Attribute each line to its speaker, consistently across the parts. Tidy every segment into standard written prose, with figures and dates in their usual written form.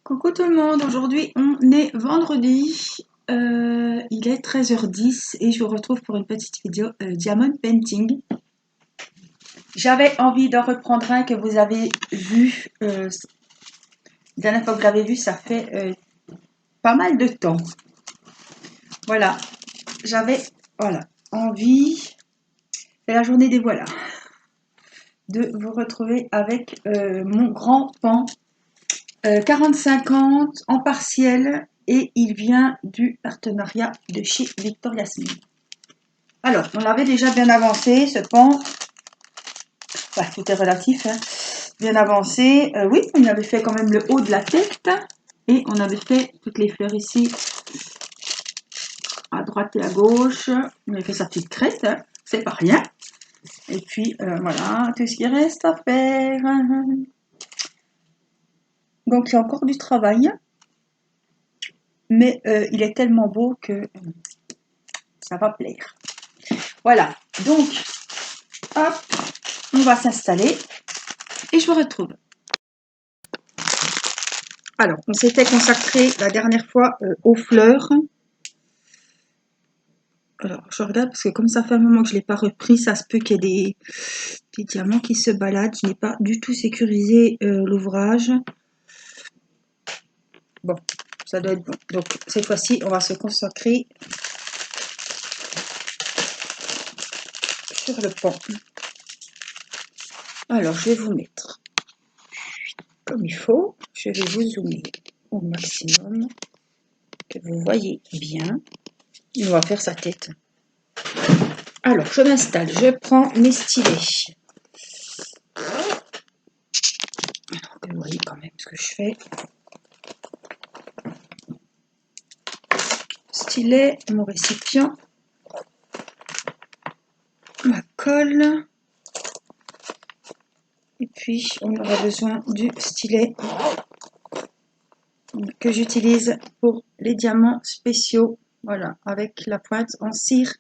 Speaker 1: Coucou tout le monde, aujourd'hui on est vendredi, il est 13h10 et je vous retrouve pour une petite vidéo Diamond Painting. J'avais envie d'en reprendre un que vous avez vu, la dernière fois que vous l'avez vu ça fait pas mal de temps. Voilà, j'avais envie, c'est la journée des voilà, de vous retrouver avec mon grand pan 40-50 en partiel et il vient du partenariat de chez Victoria's Mills. Alors, on l'avait déjà bien avancé, ce pan. Bah, tout est relatif, hein. Bien avancé. Oui, on avait fait quand même le haut de la tête et on avait fait toutes les fleurs ici, à droite et à gauche. On avait fait sa petite crête, hein. C'est pas rien. Et puis, voilà, tout ce qui reste à faire. Donc, il y a encore du travail. Mais il est tellement beau que ça va plaire. Voilà, donc, hop, on va s'installer et je vous retrouve. Alors, on s'était consacré la dernière fois aux fleurs. Alors, je regarde parce que comme ça fait un moment que je ne l'ai pas repris, ça se peut qu'il y ait des diamants qui se baladent. Je n'ai pas du tout sécurisé l'ouvrage. Bon, ça doit être bon. Donc, cette fois-ci, on va se consacrer sur le pan. Alors, je vais vous mettre comme il faut. Je vais vous zoomer au maximum, que vous voyez bien. On va faire sa tête. Alors, je m'installe. Je prends mes stylets. Alors que vous voyez quand même ce que je fais. Stylet, mon récipient, ma colle. Et puis, on aura besoin du stylet que j'utilise pour les diamants spéciaux. Voilà, avec la pointe en cire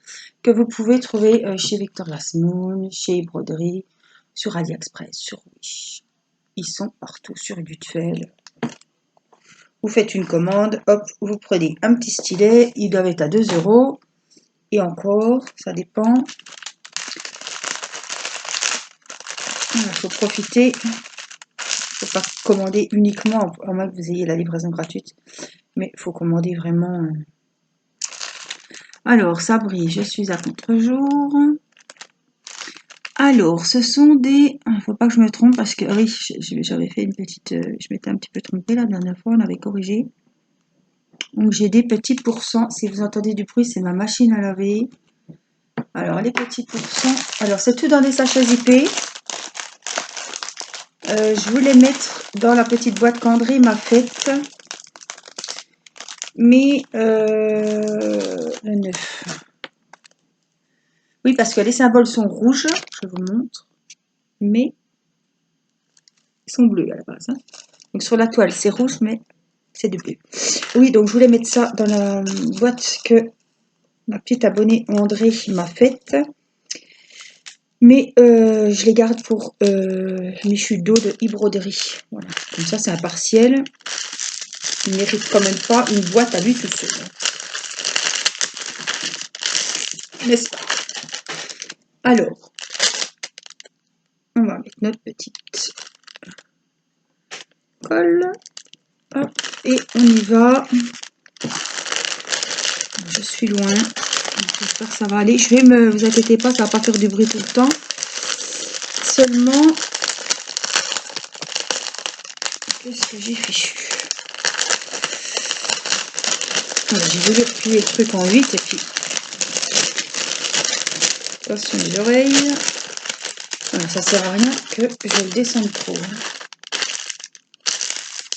Speaker 1: que vous pouvez trouver chez Victoria's Moon, chez Broderie, sur AliExpress, sur Wish. Ils sont partout sur Goodfellow. Vous faites une commande, hop, vous prenez un petit stylet, ils doivent être à 2 €. Et encore, ça dépend. Il faut profiter. Il ne faut pas commander uniquement, à moins que vous ayez la livraison gratuite. Mais il faut commander vraiment. Alors, ça brille, je suis à contre-jour. Alors, ce sont des... Il ne faut pas que je me trompe parce que, oui, j'avais fait une petite... je m'étais un petit peu trompée la dernière fois, on avait corrigé. Donc, j'ai des petits pourcents. Si vous entendez du bruit, c'est ma machine à laver. Alors, les petits pourcents... Alors, c'est tout dans des sachets zippés. Je voulais mettre dans la petite boîte qu'André m'a faite. Mais le 9. Oui, parce que les symboles sont rouges, je vous montre. Mais ils sont bleus à la base. Hein. Donc sur la toile, c'est rouge, mais c'est de bleu. Oui, donc je voulais mettre ça dans la boîte que ma petite abonnée André m'a faite. Mais je les garde pour mes chutes d'eau de e-broderie. Voilà. Comme ça, c'est un partiel. Il ne mérite quand même pas une boîte à lui tout seul. N'est-ce pas? Alors, on va mettre notre petite colle. Hop, et on y va. Je suis loin. J'espère que ça va aller. Vous inquiétez pas, ça va pas faire du bruit tout le temps. Seulement, qu'est-ce que j'ai fichu? J'ai voulu replier le truc en 8 et puis attention les oreilles. Voilà, ça sert à rien que je le descende trop.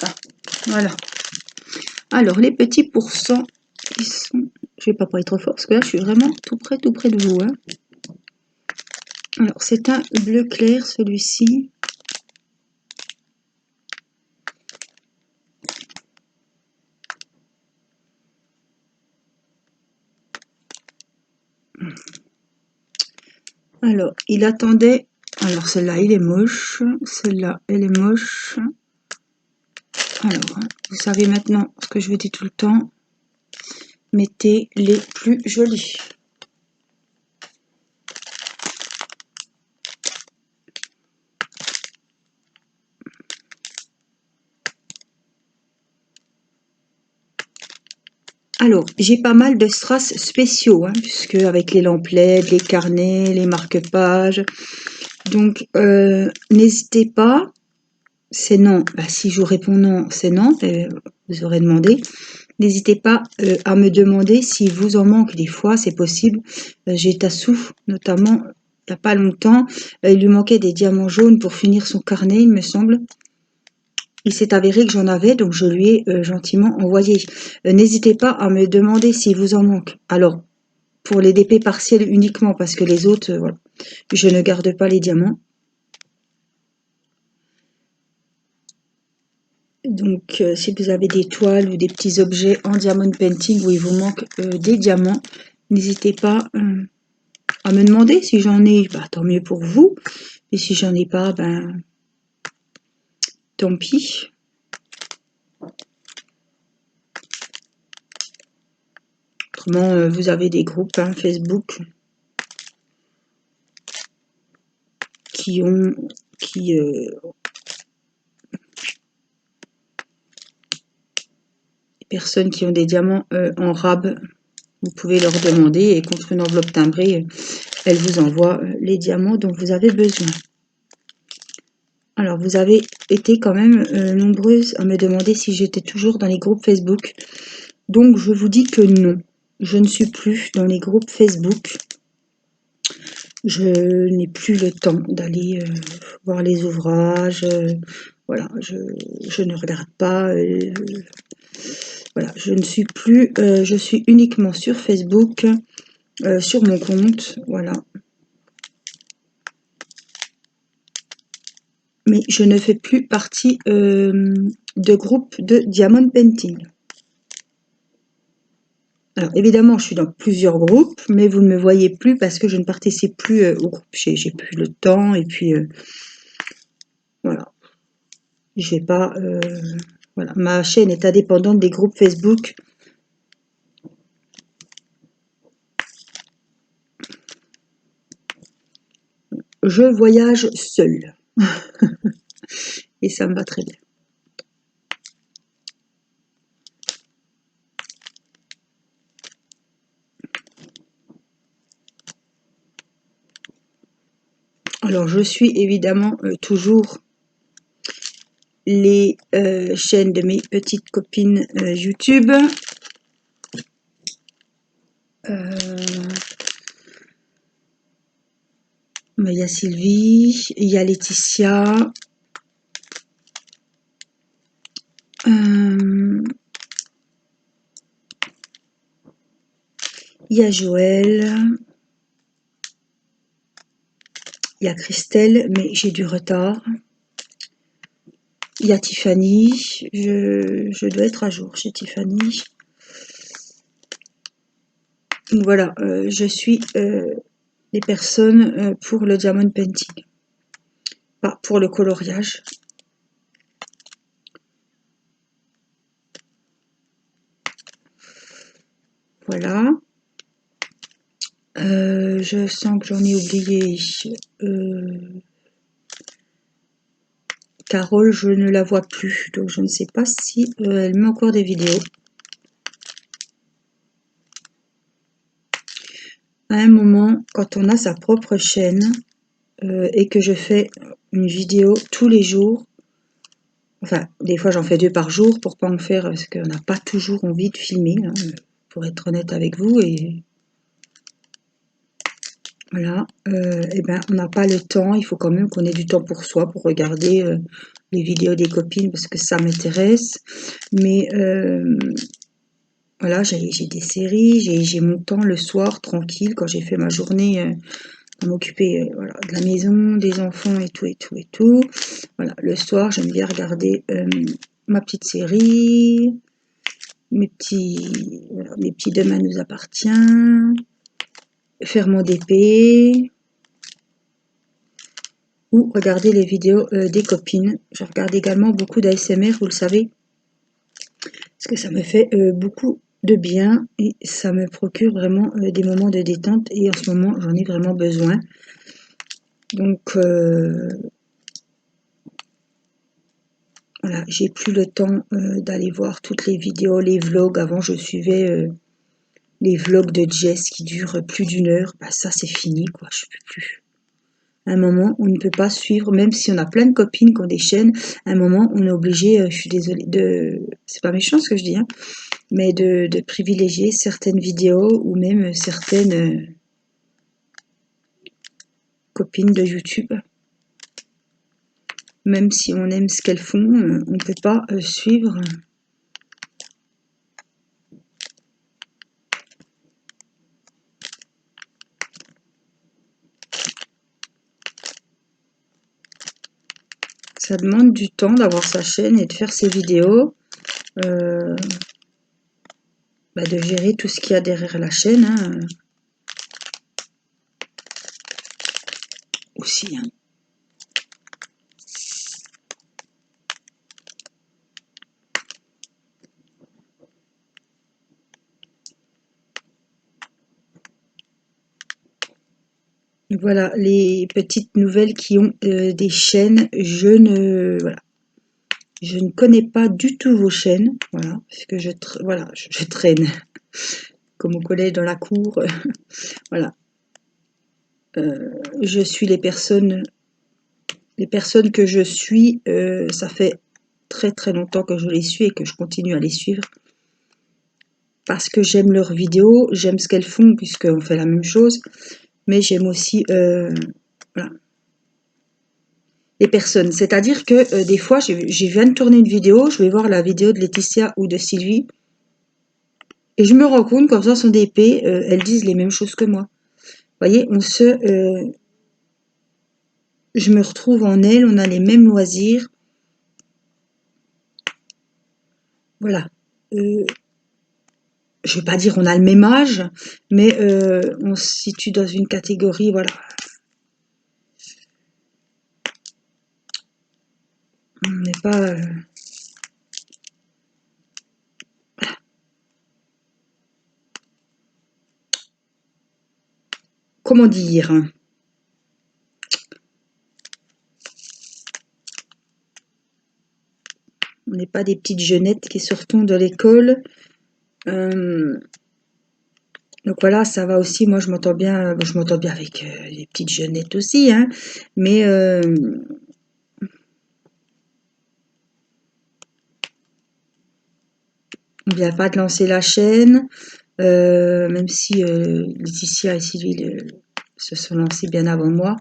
Speaker 1: Ah, voilà. Alors les petits pourcents, ils sont... Je vais pas parler trop fort parce que là je suis vraiment tout près de vous. Hein. Alors c'est un bleu clair celui-ci. Alors, il attendait... Alors, celle-là, il est moche. Celle-là, elle est moche. Alors, vous savez maintenant ce que je vous dis tout le temps. Mettez les plus jolis. Alors, j'ai pas mal de strass spéciaux, hein, puisque avec les lampes LED, les carnets, les marque-pages. Donc, n'hésitez pas. C'est non. Bah, si je vous réponds non, c'est non. Vous aurez demandé. N'hésitez pas à me demander si vous en manque. Des fois, c'est possible. J'ai Tassou, notamment, il n'y a pas longtemps. Il lui manquait des diamants jaunes pour finir son carnet, il me semble. Il s'est avéré que j'en avais, donc je lui ai gentiment envoyé. N'hésitez pas à me demander s'il vous en manque. Alors, pour les DP partiels uniquement, parce que les autres, voilà, je ne garde pas les diamants. Donc, si vous avez des toiles ou des petits objets en diamond painting où il vous manque des diamants, n'hésitez pas à me demander. Si j'en ai, bah, tant mieux pour vous. Et si j'en ai pas, ben, tant pis. Autrement, vous avez des groupes Facebook qui personnes qui ont des diamants en rab, vous pouvez leur demander et contre une enveloppe timbrée, elles vous envoient les diamants dont vous avez besoin. Alors, vous avez été quand même nombreuses à me demander si j'étais toujours dans les groupes Facebook. Donc, je vous dis que non. Je ne suis plus dans les groupes Facebook. Je n'ai plus le temps d'aller voir les ouvrages. Voilà, je ne regarde pas. Voilà, je ne suis plus. Je suis uniquement sur Facebook, sur mon compte. Voilà. Mais je ne fais plus partie de groupe de diamond painting. Alors évidemment, je suis dans plusieurs groupes, mais vous ne me voyez plus parce que je ne participe plus au groupe. J'ai plus le temps et puis voilà. Je vais pas. Voilà, ma chaîne est indépendante des groupes Facebook. Je voyage seule et ça me va très bien. Alors, je suis évidemment toujours les chaînes de mes petites copines YouTube. Il y a Sylvie, il y a Laetitia. Il y a Joël. Il y a Christelle, mais j'ai du retard. Il y a Tiffany. Je dois être à jour chez Tiffany. Donc voilà, je suis les personnes pour le diamond painting. Pas pour le coloriage. Voilà. Je sens que j'en ai oublié. Carole, je ne la vois plus, donc je ne sais pas si elle met encore des vidéos. À un moment, quand on a sa propre chaîne et que je fais une vidéo tous les jours, enfin, des fois j'en fais 2 par jour pour pas en faire, parce qu'on n'a pas toujours envie de filmer, hein, pour être honnête avec vous, et voilà, et ben on n'a pas le temps, il faut quand même qu'on ait du temps pour soi, pour regarder les vidéos des copines, parce que ça m'intéresse, mais voilà, j'ai des séries, j'ai mon temps le soir, tranquille, quand j'ai fait ma journée à m'occuper voilà, de la maison, des enfants et tout, et tout, et tout. Voilà, le soir, j'aime bien regarder ma petite série, mes petits Demain nous appartient, faire mon DP, ou regarder les vidéos des copines. Je regarde également beaucoup d'ASMR, vous le savez.
Speaker 2: parce que ça me fait beaucoup de bien et ça me procure vraiment des moments de détente et en ce moment j'en ai vraiment besoin. Donc voilà, j'ai plus le temps d'aller voir toutes les vidéos, les vlogs. Avant je suivais les vlogs de Jess qui durent plus d'1 heure. Bah ça c'est fini quoi, je peux plus. À un moment, on ne peut pas suivre, même si on a plein de copines qui ont des chaînes, à un moment, on est obligé, je suis désolée, c'est pas méchant ce que je dis, hein, mais de privilégier certaines vidéos ou même certaines copines de YouTube. Même si on aime ce qu'elles font, on ne peut pas suivre. Ça demande du temps d'avoir sa chaîne et de faire ses vidéos. De gérer tout ce qu'il y a derrière la chaîne hein, aussi. Hein. Voilà, les petites nouvelles qui ont des chaînes, je ne connais pas du tout vos chaînes, voilà, parce que je traîne comme au collège dans la cour, voilà. Je suis les personnes que je suis, ça fait très très longtemps que je les suis et que je continue à les suivre parce que j'aime leurs vidéos, j'aime ce qu'elles font puisqu'on fait la même chose, mais j'aime aussi voilà, les personnes. C'est-à-dire que des fois, je viens de tourner une vidéo, je vais voir la vidéo de Laetitia ou de Sylvie, et je me rends compte qu'en faisant son DP, elles disent les mêmes choses que moi. Vous voyez, je me retrouve en elles, on a les mêmes loisirs. Voilà. Je vais pas dire on a le même âge, mais on se situe dans une catégorie, voilà. On n'est pas... comment dire? On n'est pas des petites jeunettes qui sortons de l'école. Donc voilà, ça va aussi. Moi, je m'entends bien avec les petites jeunettes aussi, hein. Mais on vient pas de lancer la chaîne, même si Laetitia et Sylvie se sont lancées bien avant moi.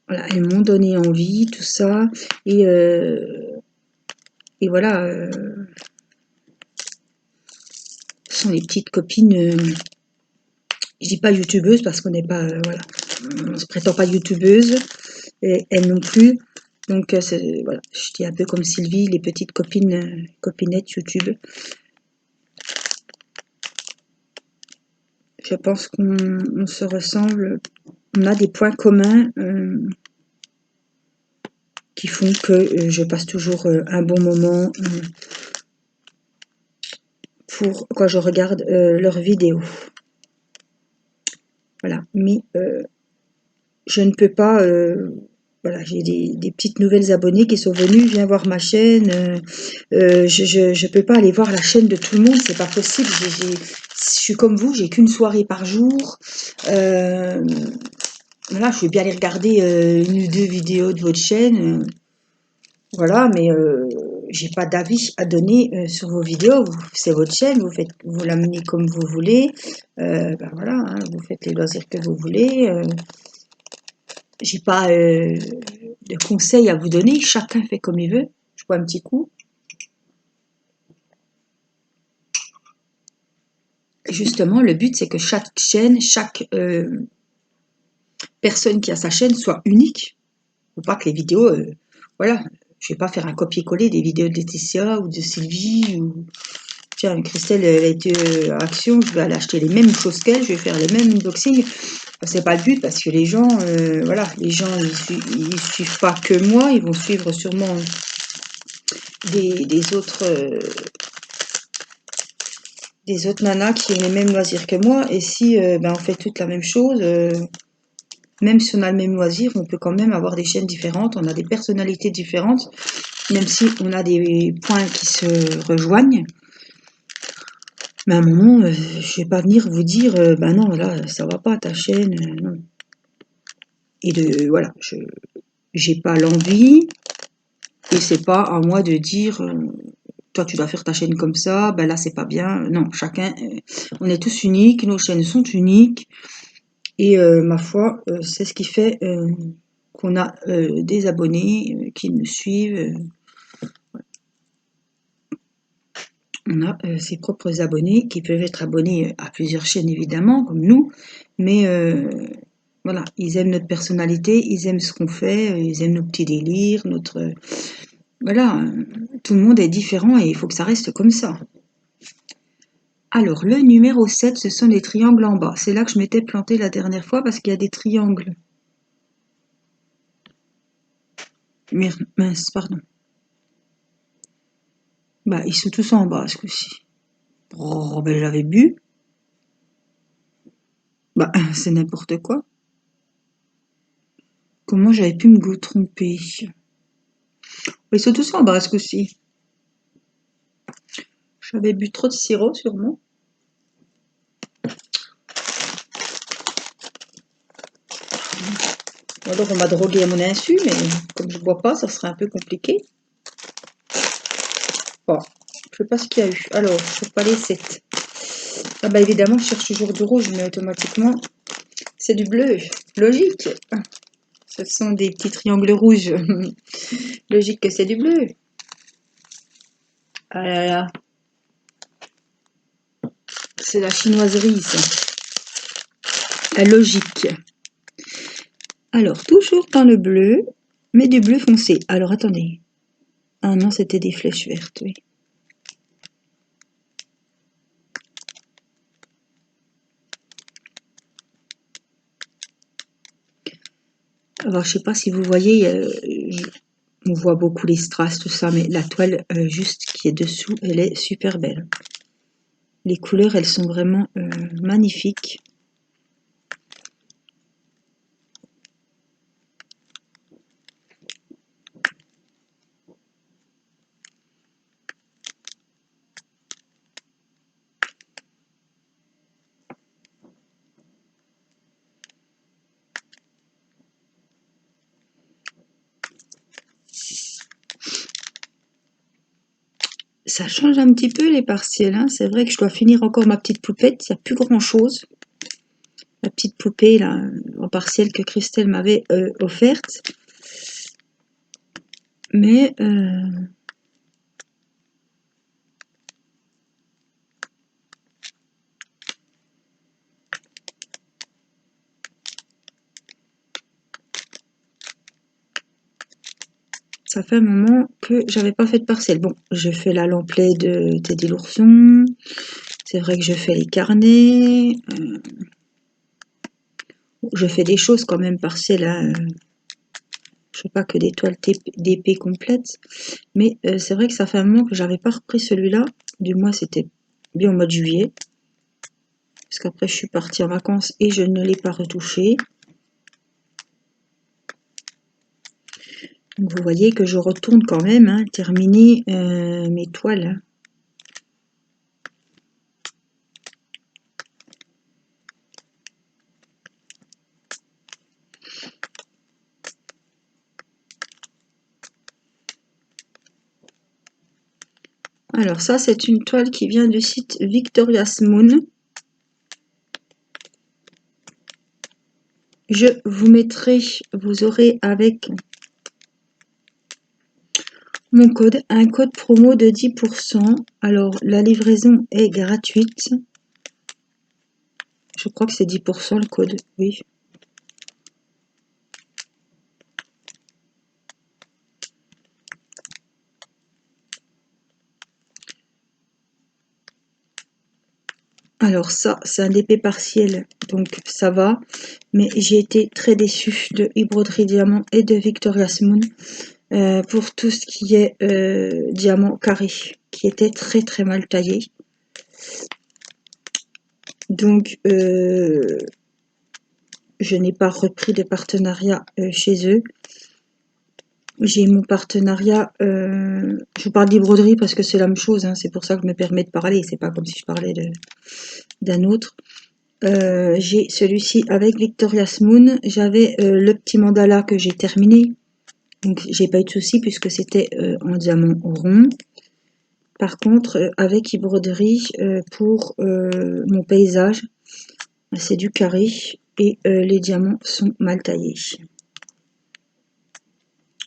Speaker 2: Voilà, elles m'ont donné envie, tout ça, et voilà. Ce sont les petites copines. Je dis pas youtubeuses parce qu'on n'est pas, voilà, on se prétend pas youtubeuse, et elles non plus. Donc voilà, je dis un peu comme Sylvie, les petites copines, copinettes YouTube. Je pense qu'on se ressemble, on a des points communs qui font que je passe toujours un bon moment quand je regarde leurs vidéos. Voilà, mais je ne peux pas... voilà, j'ai des petites nouvelles abonnées qui sont venues, viens voir ma chaîne. Je peux pas aller voir la chaîne de tout le monde, c'est pas possible. Je suis comme vous, j'ai qu'une soirée par jour. Voilà, je vais bien aller regarder 1 ou 2 vidéos de votre chaîne. Voilà, mais j'ai pas d'avis à donner sur vos vidéos. C'est votre chaîne, vous l'amenez comme vous voulez. Voilà, hein, vous faites les loisirs que vous voulez. J'ai pas de conseils à vous donner. Chacun fait comme il veut. Je bois un petit coup. Et justement, le but, c'est que chaque chaîne, chaque personne qui a sa chaîne soit unique. Faut pas que les vidéos, voilà. Je vais pas faire un copier-coller des vidéos de Laetitia ou de Sylvie ou tiens, Christelle elle a été à Action, je vais aller acheter les mêmes choses qu'elle, je vais faire les mêmes unboxings. C'est pas le but parce que les gens, voilà, les gens ils suivent pas que moi, ils vont suivre sûrement des autres nanas qui ont les mêmes loisirs que moi. Et si on fait toute la même chose, même si on a le même loisir, on peut quand même avoir des chaînes différentes, on a des personnalités différentes, même si on a des points qui se rejoignent. Mais à un moment, je vais pas venir vous dire, non, là, ça va pas ta chaîne, non. Et voilà, j'ai pas l'envie, et c'est pas à moi de dire, toi tu dois faire ta chaîne comme ça, ben là c'est pas bien. Non, chacun, on est tous uniques, nos chaînes sont uniques, et ma foi, c'est ce qui fait qu'on a des abonnés qui nous suivent. On a ses propres abonnés qui peuvent être abonnés à plusieurs chaînes évidemment, comme nous, mais voilà, ils aiment notre personnalité, ils aiment ce qu'on fait, ils aiment nos petits délires, notre... Voilà, tout le monde est différent et il faut que ça reste comme ça. Alors, le numéro 7, ce sont les triangles en bas. C'est là que je m'étais plantée la dernière fois parce qu'il y a des triangles. Mince, pardon. Bah, ils sont tous en bas ce coup-ci. Oh, ben j'avais bu. Bah, c'est n'importe quoi. Comment j'avais pu me tromper? Ils sont tous en bas ce coup-ci. J'avais bu trop de sirop sûrement. Alors on m'a drogué à mon insu, mais comme je bois pas, ça serait un peu compliqué. Bon, je sais pas ce qu'il y a eu. Alors, je pas les 7. Ah bah évidemment, je cherche toujours du rouge, mais automatiquement, c'est du bleu. Logique. Ce sont des petits triangles rouges. Logique que c'est du bleu. Ah là là. C'est la chinoiserie, ça. La logique. Alors, toujours dans le bleu, mais du bleu foncé. Alors, attendez. Ah non, c'était des flèches vertes, oui. Alors, je sais pas si vous voyez, on voit beaucoup les strass, tout ça, mais la toile juste qui est dessous, elle est super belle. Les couleurs, elles sont vraiment magnifiques. Ça change un petit peu les partiels, hein. C'est vrai que je dois finir encore ma petite poupette, il n'y a plus grand chose. La petite poupée là, en partiel que Christelle m'avait offerte. Mais ça fait un moment que j'avais pas fait de partiel. Bon, je fais la lampe-lait de Teddy l'ourson. C'est vrai que je fais les carnets. Je fais des choses quand même partielles, hein. Je fais pas que des toiles d'épée complètes. Mais c'est vrai que ça fait un moment que j'avais pas repris celui-là. Du moins, c'était bien au mois de juillet. Parce qu'après, je suis partie en vacances et je ne l'ai pas retouché. Donc, vous voyez que je retourne quand même, hein, terminer mes toiles. Alors ça, c'est une toile qui vient du site Victoria's Moon. Je vous mettrai, vous aurez avec mon code, un code promo de 10%. Alors, la livraison est gratuite. Je crois que c'est 10% le code, oui. Alors ça, c'est un épais partiel, donc ça va. Mais j'ai été très déçue de Broderie Diamant et de Victoria's Moon. pour tout ce qui est diamant carré, qui était très très mal taillé. Donc, je n'ai pas repris de partenariat chez eux. J'ai mon partenariat, je parle des broderies parce que c'est la même chose, hein, c'est pour ça que je me permets de parler, c'est pas comme si je parlais d'un autre. J'ai celui-ci avec Victoria's Moon, j'avais le petit mandala que j'ai terminé, donc j'ai pas eu de souci puisque c'était en diamant rond. Par contre, avec broderie pour mon paysage, c'est du carré et les diamants sont mal taillés.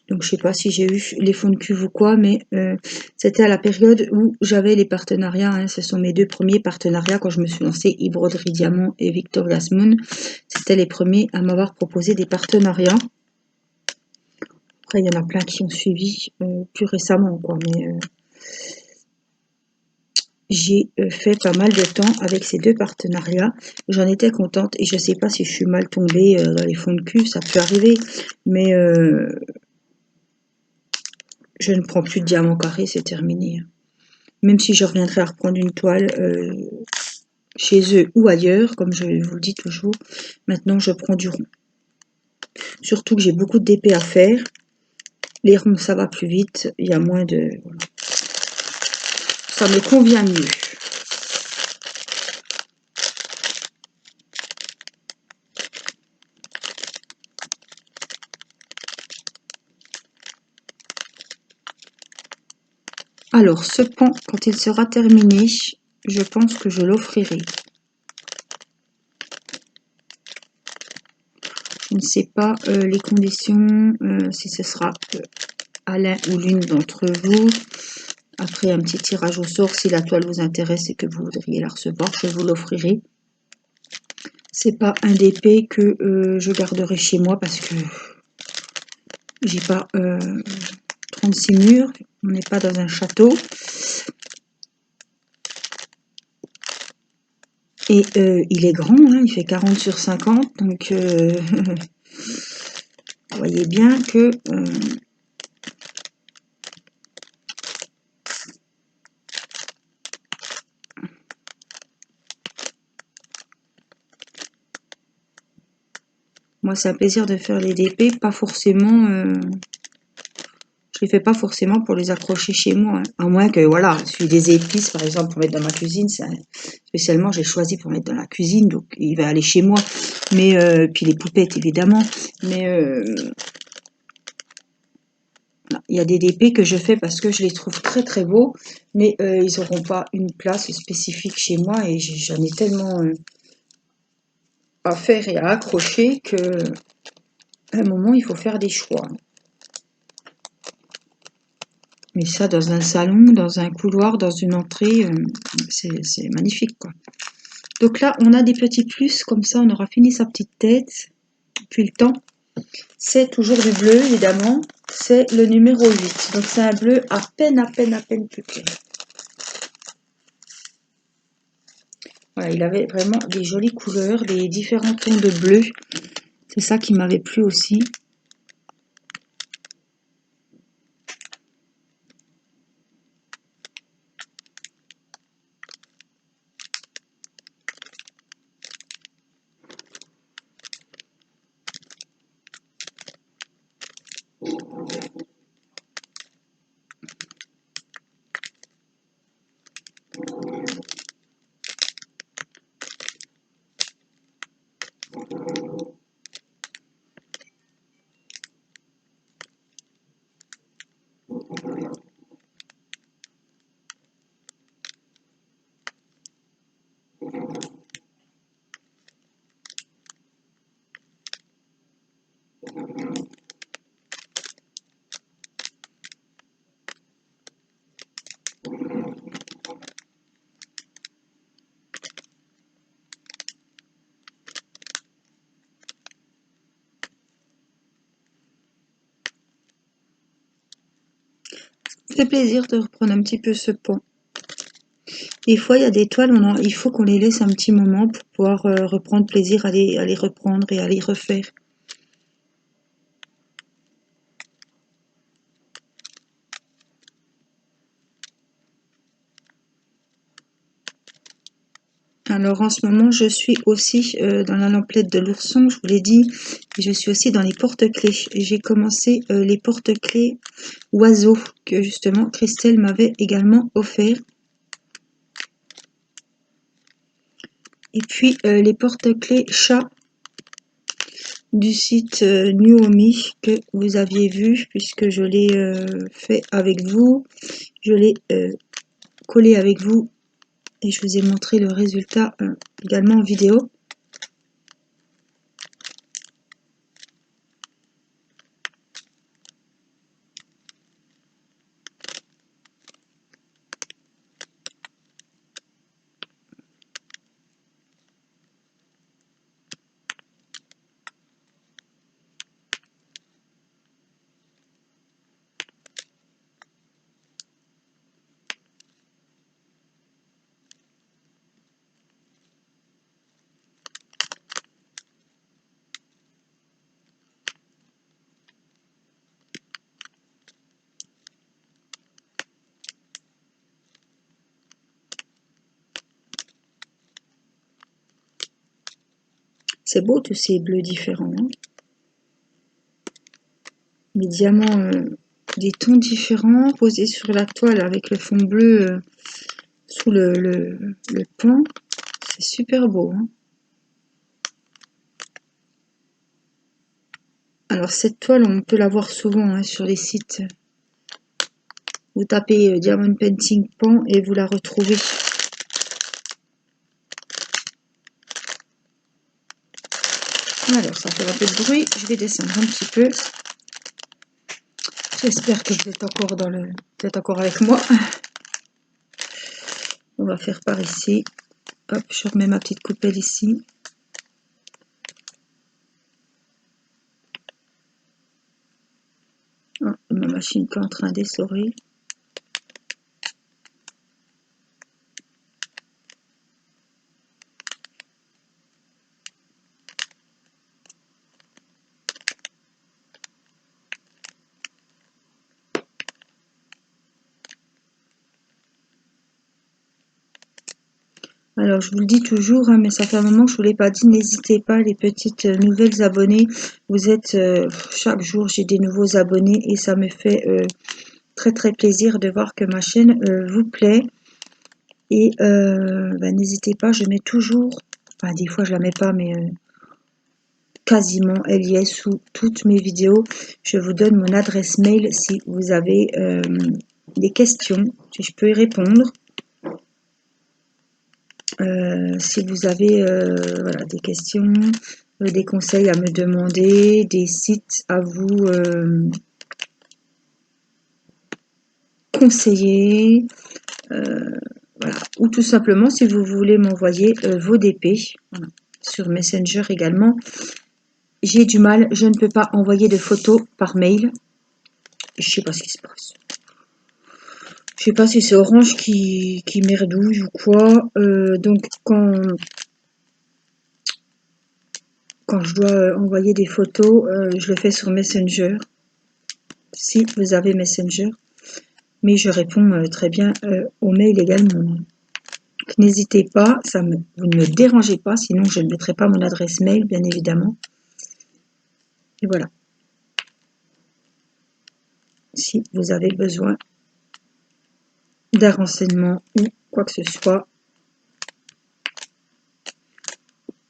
Speaker 2: Donc je sais pas si j'ai eu les fonds de cuve ou quoi, mais c'était à la période où j'avais les partenariats, hein, ce sont mes deux premiers partenariats quand je me suis lancée, broderie Diamant et Victoria's Moon. C'était les premiers à m'avoir proposé des partenariats. Après il y en a plein qui ont suivi plus récemment, quoi, mais j'ai fait pas mal de temps avec ces deux partenariats. J'en étais contente et je sais pas si je suis mal tombée dans les fonds de cuve, ça peut arriver, mais je ne prends plus de diamant carré, c'est terminé. Même si je reviendrai à reprendre une toile chez eux ou ailleurs, comme je vous le dis toujours, maintenant je prends du rond. Surtout que j'ai beaucoup de DP à faire. Les ronds, ça va plus vite, il y a moins de... Voilà. Ça me convient mieux. Alors, ce pan, quand il sera terminé, je pense que je l'offrirai. Je ne sais pas les conditions, si ce sera à l'un ou l'une d'entre vous. Après un petit tirage au sort, si la toile vous intéresse et que vous voudriez la recevoir, je vous l'offrirai. C'est pas un DP que je garderai chez moi parce que j'ai pas 36 murs, on n'est pas dans un château. Et il est grand, hein, il fait 40 sur 50, donc vous voyez bien que moi c'est un plaisir de faire les DP, pas forcément, je les fais pas forcément pour les accrocher chez moi, hein. À moins que voilà, celui des épices par exemple pour mettre dans ma cuisine, spécialement j'ai choisi pour mettre dans la cuisine, donc il va aller chez moi. Mais puis les poupettes évidemment, mais il y a des DP que je fais parce que je les trouve très très beaux, mais ils n'auront pas une place spécifique chez moi et j'en ai tellement à faire et à accrocher que à un moment il faut faire des choix. Mais ça dans un salon, dans un couloir, dans une entrée, c'est magnifique, quoi. Donc là on a des petits plus, comme ça on aura fini sa petite tête depuis le temps. C'est toujours du bleu évidemment, c'est le numéro 8, donc c'est un bleu à peine plus clair. Voilà, il avait vraiment des jolies couleurs, des différents tons de bleu. C'est ça qui m'avait plu aussi. Ça fait plaisir de reprendre un petit peu ce pan. Des fois, il y a des toiles, il faut qu'on les laisse un petit moment pour pouvoir reprendre plaisir à les reprendre et à les refaire. Alors en ce moment, je suis aussi dans la lamplette de l'ourson, je vous l'ai dit, et je suis aussi dans les porte-clés. J'ai commencé les porte-clés oiseaux que justement Christelle m'avait également offert. Et puis les porte-clés chats du site Nuomi que vous aviez vu puisque je l'ai fait avec vous. Je l'ai collé avec vous et je vous ai montré le résultat également en vidéo. C'est beau tous ces bleus différents. Hein, les diamants, des tons différents posés sur la toile avec le fond bleu sous le pan. C'est super beau. Hein. Alors cette toile, on peut la voir souvent hein, sur les sites. Vous tapez Diamond Painting Pan et vous la retrouvez. Alors ça fait un peu de bruit, je vais descendre un petit peu. J'espère que vous êtes encore avec moi. On va faire par ici. Hop, je remets ma petite coupelle ici. Oh, ma machine qui est en train d'essorer. Alors, je vous le dis toujours, hein, mais ça fait un moment que je ne vous l'ai pas dit, n'hésitez pas, les petites nouvelles abonnées. Vous êtes, chaque jour, j'ai des nouveaux abonnés et ça me fait très très plaisir de voir que ma chaîne vous plaît. Et n'hésitez pas, je mets toujours, enfin des fois je la mets pas, mais quasiment elle y est sous toutes mes vidéos. Je vous donne mon adresse mail si vous avez des questions, si je peux y répondre. Si vous avez voilà, des questions, des conseils à me demander, des sites à vous conseiller, voilà. Ou tout simplement si vous voulez m'envoyer vos DP voilà. Sur Messenger également. J'ai du mal, je ne peux pas envoyer de photos par mail. Je sais pas ce qui se passe. Je sais pas si c'est Orange qui merdouille ou quoi. Donc quand je dois envoyer des photos, je le fais sur Messenger. Si vous avez Messenger. Mais je réponds très bien aux mails également. N'hésitez pas, vous ne me dérangez pas, sinon je ne mettrai pas mon adresse mail, bien évidemment. Et voilà. Si vous avez besoin d'un renseignement ou quoi que ce soit,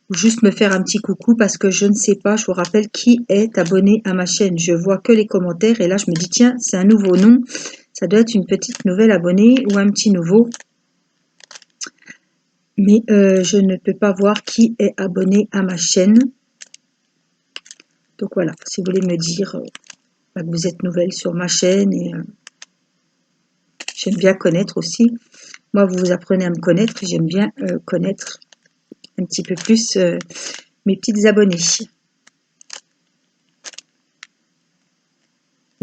Speaker 2: ou juste me faire un petit coucou parce que je ne sais pas, je vous rappelle qui est abonné à ma chaîne. Je vois que les commentaires et là je me dis tiens, c'est un nouveau nom, ça doit être une petite nouvelle abonnée ou un petit nouveau. Mais je ne peux pas voir qui est abonné à ma chaîne. Donc voilà, si vous voulez me dire que vous êtes nouvelle sur ma chaîne et j'aime bien connaître aussi. Moi, vous apprenez à me connaître, j'aime bien connaître un petit peu plus mes petites abonnées. C'est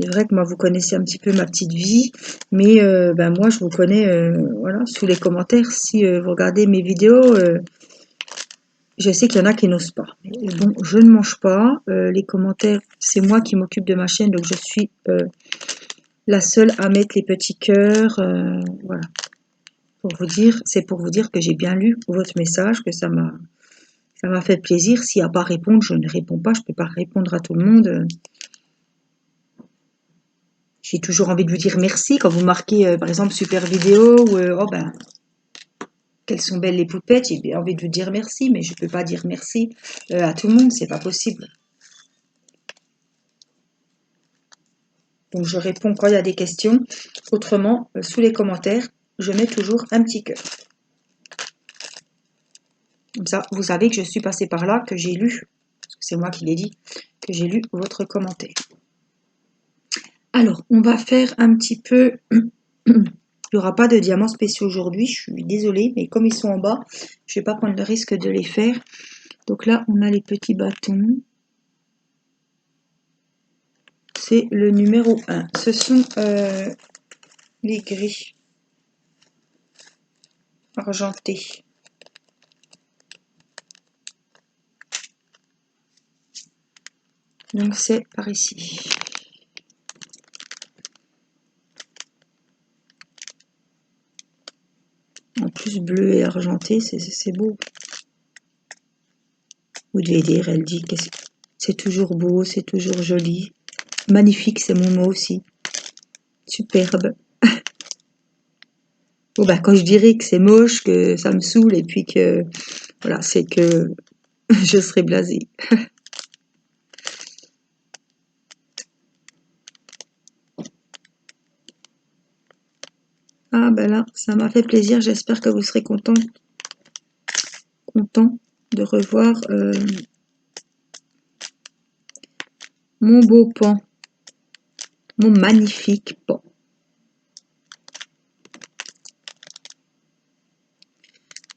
Speaker 2: vrai que moi, vous connaissez un petit peu ma petite vie, mais moi, je vous connais voilà, sous les commentaires. Si vous regardez mes vidéos, je sais qu'il y en a qui n'osent pas. Mais bon, je ne mange pas. Les commentaires, c'est moi qui m'occupe de ma chaîne, donc je suis la seule à mettre les petits cœurs. Voilà. C'est pour vous dire que j'ai bien lu votre message, que ça m'a fait plaisir. S'il n'y a pas à répondre, je ne réponds pas. Je ne peux pas répondre à tout le monde. J'ai toujours envie de vous dire merci quand vous marquez, par exemple, super vidéo ou oh ben, quelles sont belles les poupettes. J'ai bien envie de vous dire merci, mais je ne peux pas dire merci à tout le monde. C'est pas possible. Donc, je réponds quand il y a des questions. Autrement, sous les commentaires, je mets toujours un petit cœur. Comme ça, vous savez que je suis passée par là, que j'ai lu, parce que c'est moi qui l'ai dit, que j'ai lu votre commentaire. Alors, on va faire un petit peu... Il n'y aura pas de diamants spéciaux aujourd'hui, je suis désolée, mais comme ils sont en bas, je ne vais pas prendre le risque de les faire. Donc là, on a les petits bâtons. C'est le numéro 1. Ce sont les gris argentés. Donc c'est par ici. En plus, bleu et argenté, c'est beau. Vous devez dire, elle dit que c'est toujours beau, c'est toujours joli. Magnifique, c'est mon mot aussi. Superbe. Bon, bah, quand je dirais que c'est moche, que ça me saoule, et puis que, voilà, c'est que je serai blasée. Ah, ben là, ça m'a fait plaisir. J'espère que vous serez content de revoir mon beau pan, mon magnifique pan.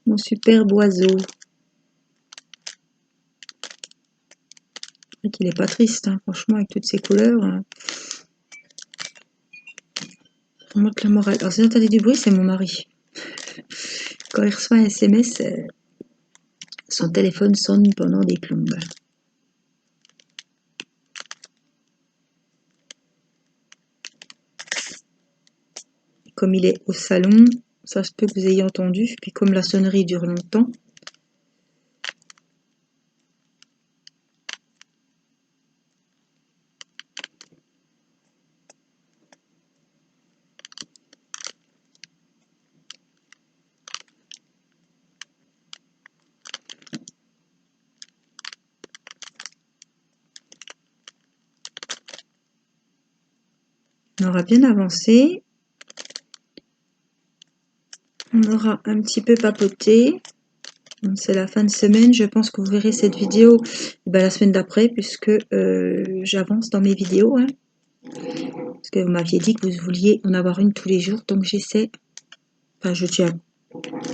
Speaker 2: Mon superbe oiseau. Il n'est pas triste, hein, franchement, avec toutes ces couleurs. On monte la morale. Alors, si vous entendez du bruit, c'est mon mari. Quand il reçoit un SMS, son téléphone sonne pendant des plombes. Comme il est au salon, ça se peut que vous ayez entendu. Puis comme la sonnerie dure longtemps, on aura bien avancé. On aura un petit peu papoté. C'est la fin de semaine. Je pense que vous verrez cette vidéo la semaine d'après, puisque j'avance dans mes vidéos. Hein, parce que vous m'aviez dit que vous vouliez en avoir une tous les jours. Donc j'essaie. Enfin, je tiens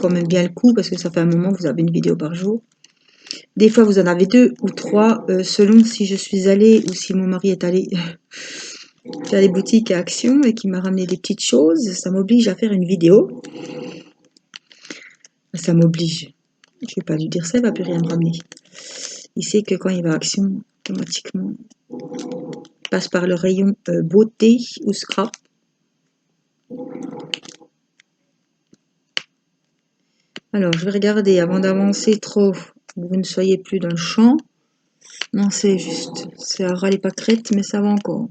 Speaker 2: quand même bien le coup, parce que ça fait un moment que vous avez une vidéo par jour. Des fois, vous en avez 2 ou 3, selon si je suis allée ou si mon mari est allé faire les boutiques à Action et qui m'a ramené des petites choses. Ça m'oblige à faire une vidéo. Ça m'oblige. Je ne vais pas lui dire ça, il ne va plus rien me ramener. Il sait que quand il va à Action, automatiquement, il passe par le rayon beauté ou scrap. Alors, je vais regarder avant d'avancer trop, que vous ne soyez plus dans le champ. Non, c'est juste, c'est à ras les pâquerettes, mais ça va encore.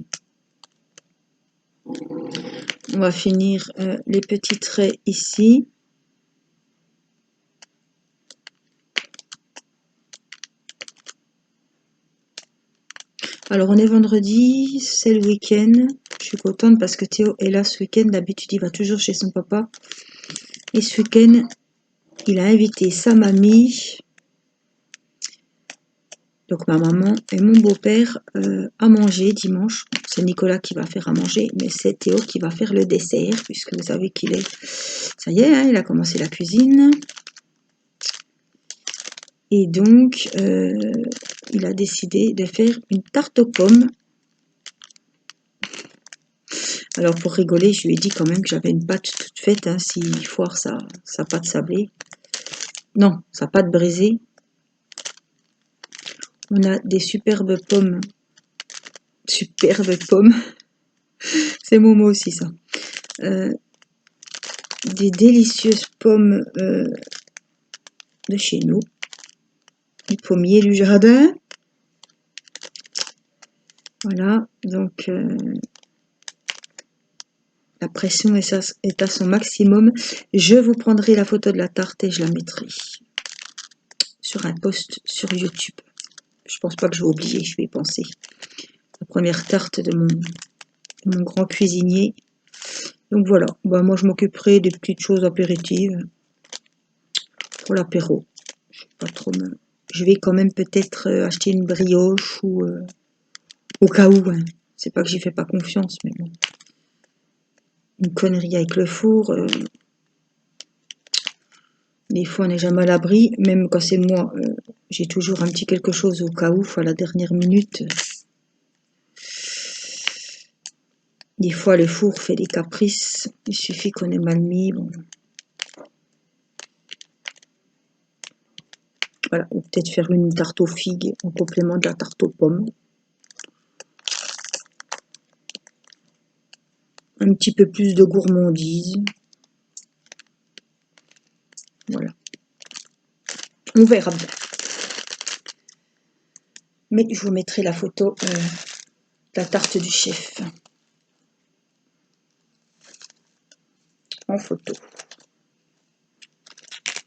Speaker 2: On va finir les petits traits ici. Alors, on est vendredi, c'est le week-end. Je suis contente parce que Théo est là ce week-end. D'habitude, il va toujours chez son papa. Et ce week-end, il a invité sa mamie, donc ma maman et mon beau-père, à manger dimanche. C'est Nicolas qui va faire à manger, mais c'est Théo qui va faire le dessert, puisque vous savez qu'il est... Ça y est, hein, il a commencé la cuisine. Et donc, il a décidé de faire une tarte aux pommes. Alors, pour rigoler, je lui ai dit quand même que j'avais une pâte toute faite, hein, s'il foire sa pâte sablée. Non, sa pâte brisée. On a des superbes pommes. Superbes pommes. C'est mon mot aussi, ça. des délicieuses pommes de chez nous, du pommier du jardin. Voilà, donc la pression est à son maximum. Je vous prendrai la photo de la tarte et je la mettrai sur un post sur YouTube. Je pense pas que je vais oublier, je vais y penser. La première tarte de mon grand cuisinier. Donc voilà, bah, moi je m'occuperai des petites choses apéritives pour l'apéro. Je sais pas trop je vais quand même peut-être acheter une brioche ou au cas où. Hein. C'est pas que j'y fais pas confiance, mais bon. Une connerie avec le four. Des fois on n'est jamais à l'abri, même quand c'est moi, j'ai toujours un petit quelque chose au cas où, à la dernière minute. Des fois le four fait des caprices, il suffit qu'on ait mal mis. Bon. Voilà, ou peut-être faire une tarte aux figues en complément de la tarte aux pommes. Un petit peu plus de gourmandise. Voilà. On verra bien. Mais je vous mettrai la photo de la tarte du chef en photo.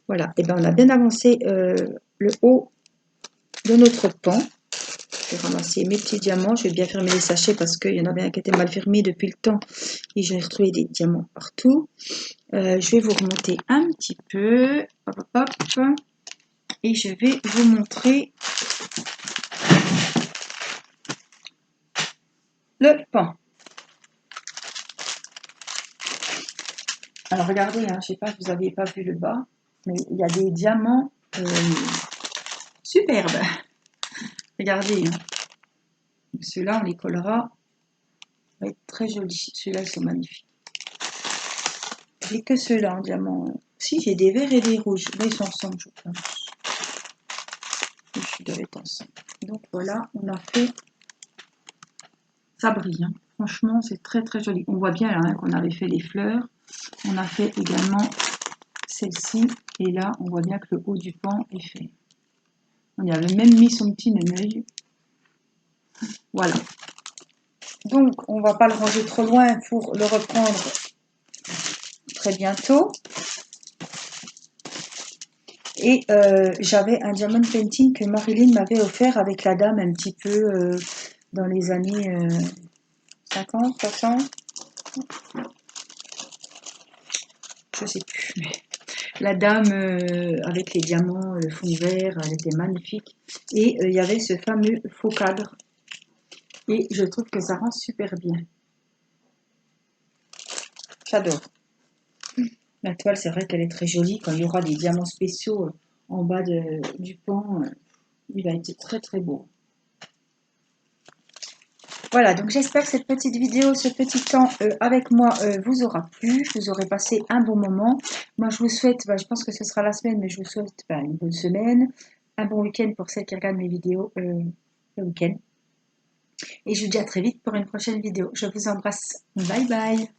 Speaker 2: Voilà, et bien on a bien avancé le haut de notre pan. Je vais ramasser mes petits diamants, je vais bien fermer les sachets parce qu'il y en avait un qui était mal fermé depuis le temps et j'ai retrouvé des diamants partout. Je vais vous remonter un petit peu, hop, hop, hop, et je vais vous montrer le pan. Alors regardez, hein, je sais pas si vous n'aviez pas vu le bas, mais il y a des diamants superbes. Regardez, hein. Ceux-là on les collera, ça va être très joli. Ceux-là ils sont magnifiques. J'ai que ceux-là en diamant. Si, j'ai des verts et des rouges. Là ils sont ensemble, je pense. Ils doivent être ensemble. Donc voilà, on a fait. Ça brille, hein. Franchement c'est très très joli. On voit bien là hein, qu'on avait fait les fleurs. On a fait également celle-ci. Et là on voit bien que le haut du pan est fait. On y avait même mis son petit œil. Voilà. Donc on va pas le ranger trop loin pour le reprendre très bientôt. Et j'avais un diamond painting que Marilyn m'avait offert avec la dame un petit peu dans les années 50, 60. Je sais plus. Mais la dame avec les diamants, le fond vert, elle était magnifique. Et il y avait ce fameux faux cadre. Et je trouve que ça rend super bien. J'adore. La toile, c'est vrai qu'elle est très jolie. Quand il y aura des diamants spéciaux en bas du pan, il va être très très beau. Voilà, donc j'espère que cette petite vidéo, ce petit temps avec moi vous aura plu. Vous aurez passé un bon moment. Moi, je vous souhaite, je pense que ce sera la semaine, mais je vous souhaite une bonne semaine. Un bon week-end pour celles qui regardent mes vidéos le week-end. Et je vous dis à très vite pour une prochaine vidéo. Je vous embrasse. Bye bye.